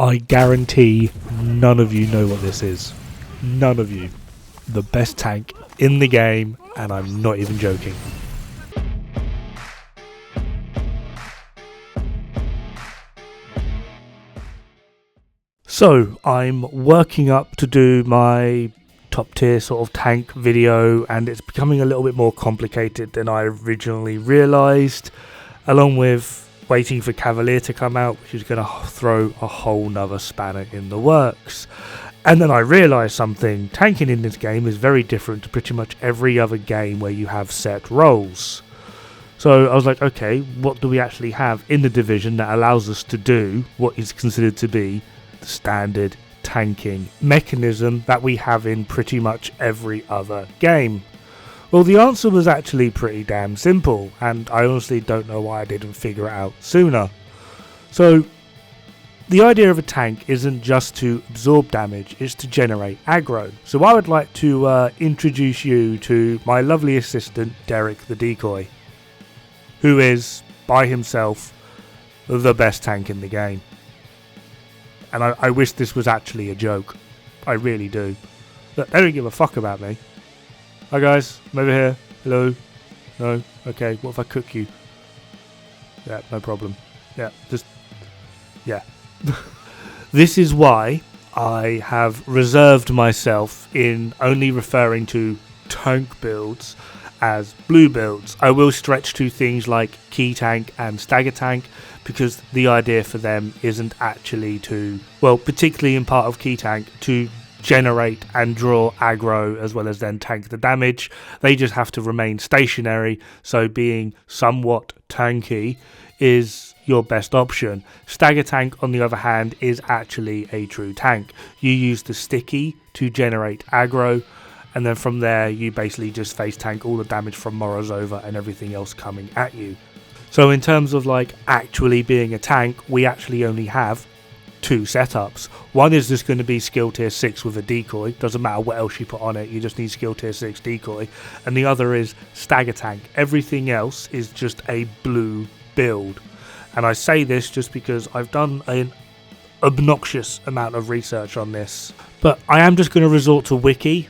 I guarantee none of you know what this is. None of you. The best tank in the game, and I'm not even joking. So, I'm working up to do my top tier sort of tank video, and it's becoming a little bit more complicated than I originally realised, along with waiting for Cavalier to come out, which is going to throw a whole nother spanner in the works. And then I realised something. Tanking in this game is very different to pretty much every other game where you have set roles. So I was like, okay, what do we actually have in the Division that allows us to do what is considered to be the standard tanking mechanism that we have in pretty much every other game? Well, the answer was actually pretty damn simple, and I honestly don't know why I didn't figure it out sooner. So, the idea of a tank isn't just to absorb damage, it's to generate aggro. So I would like to introduce you to my lovely assistant, Derek the Decoy, who is, by himself, the best tank in the game. And I wish this was actually a joke. I really do. Look, they don't give a fuck about me. Hi guys, I'm over here. Hello. No? Okay, what if I cook you? Yeah, no problem. Yeah, just... yeah. This is why I have reserved myself in only referring to tank builds as blue builds. I will stretch to things like key tank and stagger tank, because the idea for them isn't actually to, well, particularly in part of key tank, to generate and draw aggro as well as then tank the damage. They just have to remain stationary, so being somewhat tanky is your best option. Stagger tank, on the other hand, is actually a true tank. You use the sticky to generate aggro, and then from there you basically just face tank all the damage from Morozova and everything else coming at you. So in terms of like actually being a tank, we actually only have two setups. One is just going to be skill tier 6 with a decoy. Doesn't matter what else you put on it, you just need skill tier 6 decoy. And the other is stagger tank. Everything else is just a blue build. And I say this just because I've done an obnoxious amount of research on this. But I am just going to resort to wiki,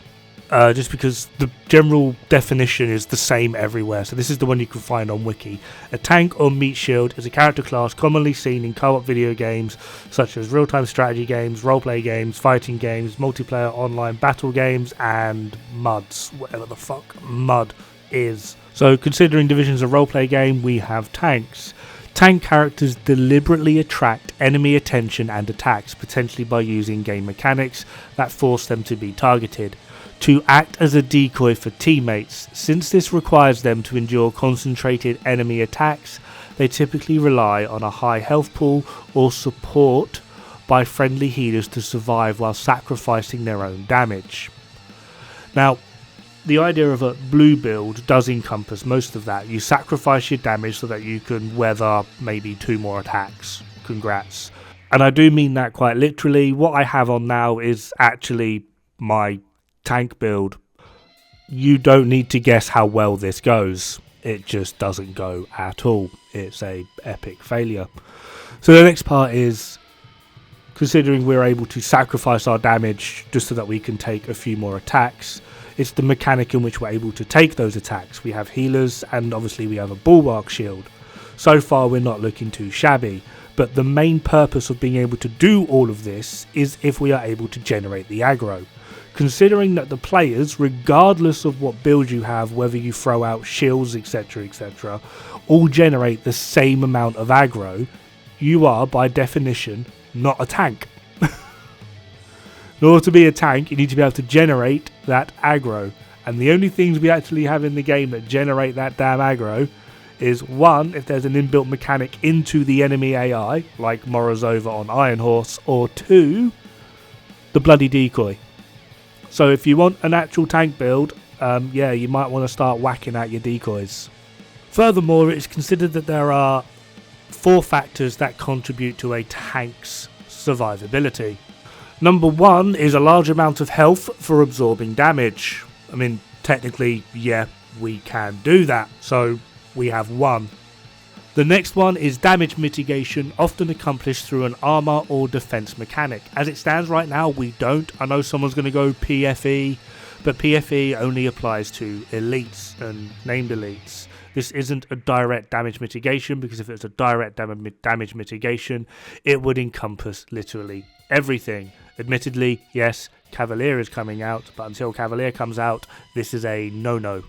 just because the general definition is the same everywhere. So this is the one you can find on wiki. A tank or meat shield is a character class commonly seen in co-op video games such as real-time strategy games, roleplay games, fighting games, multiplayer online battle games, and MUDs, whatever the fuck MUD is. So considering Division's a roleplay game, we have tanks. Tank characters deliberately attract enemy attention and attacks, potentially by using game mechanics that force them to be targeted. To act as a decoy for teammates, since this requires them to endure concentrated enemy attacks, they typically rely on a high health pool or support by friendly healers to survive while sacrificing their own damage. Now, the idea of a blue build does encompass most of that. You sacrifice your damage so that you can weather maybe 2 more attacks. Congrats. And I do mean that quite literally. What I have on now is actually my tank build. You don't need to guess how well this goes. It just doesn't go at all. It's a epic failure. So the next part is, considering we're able to sacrifice our damage just so that we can take a few more attacks, it's the mechanic in which we're able to take those attacks. We have healers, and obviously we have a bulwark shield. So far we're not looking too shabby, but the main purpose of being able to do all of this is if we are able to generate the aggro. Considering that the players, regardless of what build you have, whether you throw out shields, etc, etc, all generate the same amount of aggro, you are by definition not a tank. In order to be a tank, you need to be able to generate that aggro, and the only things we actually have in the game that generate that damn aggro is, one, if there's an inbuilt mechanic into the enemy AI, like Morozova on Iron Horse, or two, the bloody decoy. So if you want an actual tank build, yeah, you might want to start whacking out your decoys. Furthermore, it's considered that there are 4 factors that contribute to a tank's survivability. Number 1 is a large amount of health for absorbing damage. I mean, technically, yeah, we can do that. So we have 1. The next one is damage mitigation, often accomplished through an armor or defense mechanic. As it stands right now, we don't. I know someone's going to go PFE, but PFE only applies to elites and named elites. This isn't a direct damage mitigation, because if it's a direct damage mitigation, it would encompass literally everything. Admittedly, yes, Cavalier is coming out, but until Cavalier comes out, this is a no-no.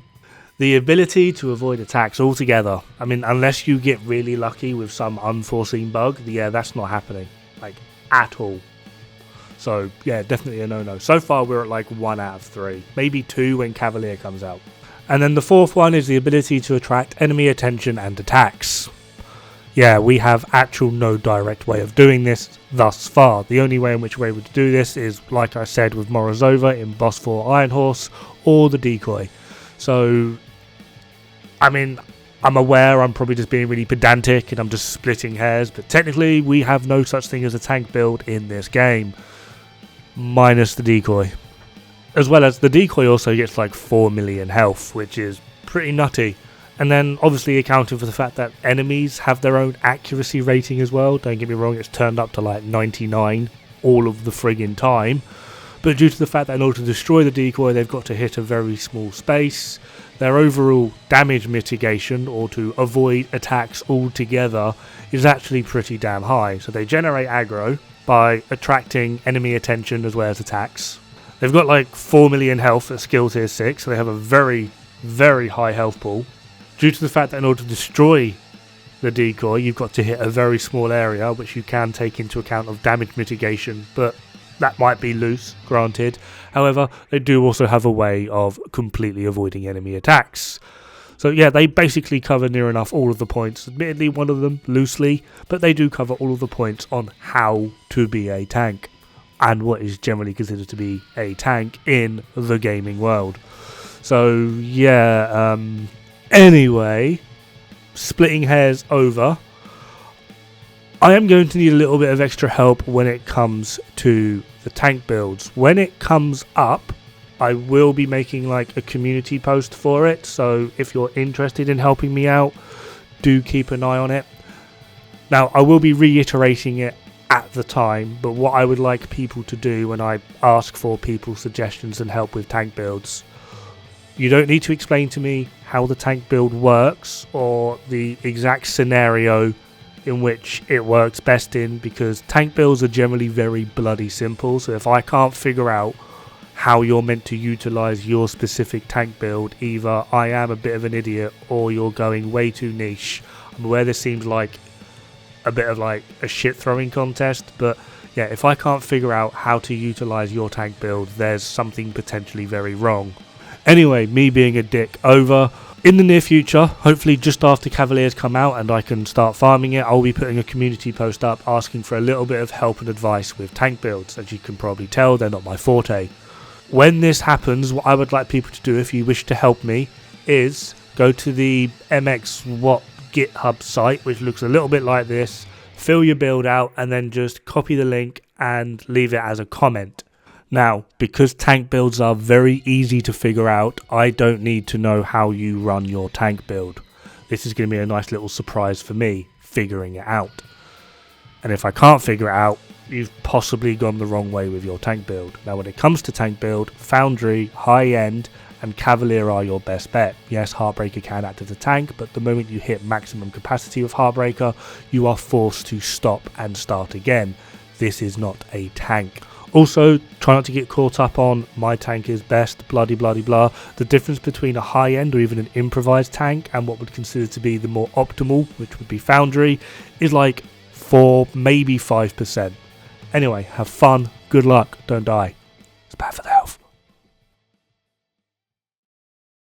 The ability to avoid attacks altogether. I mean, unless you get really lucky with some unforeseen bug, yeah, that's not happening, like, at all. So, yeah, definitely a no-no. So far, we're at like 1 out of 3, maybe 2 when Cavalier comes out. And then the fourth one is the ability to attract enemy attention and attacks. Yeah, we have actual no direct way of doing this thus far. The only way in which we're able to do this is, like I said, with Morozova in Boss 4 Iron Horse, or the decoy. So, I mean, I'm aware I'm probably just being really pedantic and I'm just splitting hairs, but technically we have no such thing as a tank build in this game, minus the decoy. As well as the decoy also gets like 4 million health, which is pretty nutty. And then obviously accounting for the fact that enemies have their own accuracy rating as well. Don't get me wrong, it's turned up to like 99 all of the friggin' time. But due to the fact that in order to destroy the decoy, they've got to hit a very small space, their overall damage mitigation, or to avoid attacks altogether, is actually pretty damn high. So they generate aggro by attracting enemy attention as well as attacks. They've got like 4 million health at skill tier 6, so they have a very, very high health pool. Due to the fact that in order to destroy the decoy, you've got to hit a very small area, which you can take into account of damage mitigation, but that might be loose, granted. However, they do also have a way of completely avoiding enemy attacks. So yeah, they basically cover near enough all of the points. Admittedly, one of them loosely, but they do cover all of the points on how to be a tank, and what is generally considered to be a tank in the gaming world. So yeah, anyway, splitting hairs over. I am going to need a little bit of extra help when it comes to the tank builds. When it comes up, I will be making like a community post for it, so if you're interested in helping me out, do keep an eye on it. Now, I will be reiterating it at the time, but what I would like people to do when I ask for people's suggestions and help with tank builds, you don't need to explain to me how the tank build works or the exact scenario in which it works best in, because tank builds are generally very bloody simple. So if I can't figure out how you're meant to utilize your specific tank build, either I am a bit of an idiot or you're going way too niche. I'm aware this seems like a bit of like a shit throwing contest, but yeah, if I can't figure out how to utilize your tank build, there's something potentially very wrong. Anyway, me being a dick over. In the near future, hopefully just after Cavaliers come out and I can start farming it, I'll be putting a community post up asking for a little bit of help and advice with tank builds. As you can probably tell, they're not my forte. When this happens, what I would like people to do, if you wish to help me, is go to the MXWatt GitHub site, which looks a little bit like this, fill your build out, and then just copy the link and leave it as a comment. Now, because tank builds are very easy to figure out, I don't need to know how you run your tank build. This is going to be a nice little surprise for me, figuring it out. And if I can't figure it out, you've possibly gone the wrong way with your tank build. Now, when it comes to tank build, Foundry, High End, and Cavalier are your best bet. Yes, Heartbreaker can act as a tank, but the moment you hit maximum capacity with Heartbreaker, you are forced to stop and start again. This is not a tank. Also, try not to get caught up on my tank is best, bloody bloody blah. The difference between a high-end or even an improvised tank and what would consider to be the more optimal, which would be Foundry, is like 4, maybe 5%. Anyway, have fun, good luck, don't die. It's bad for them.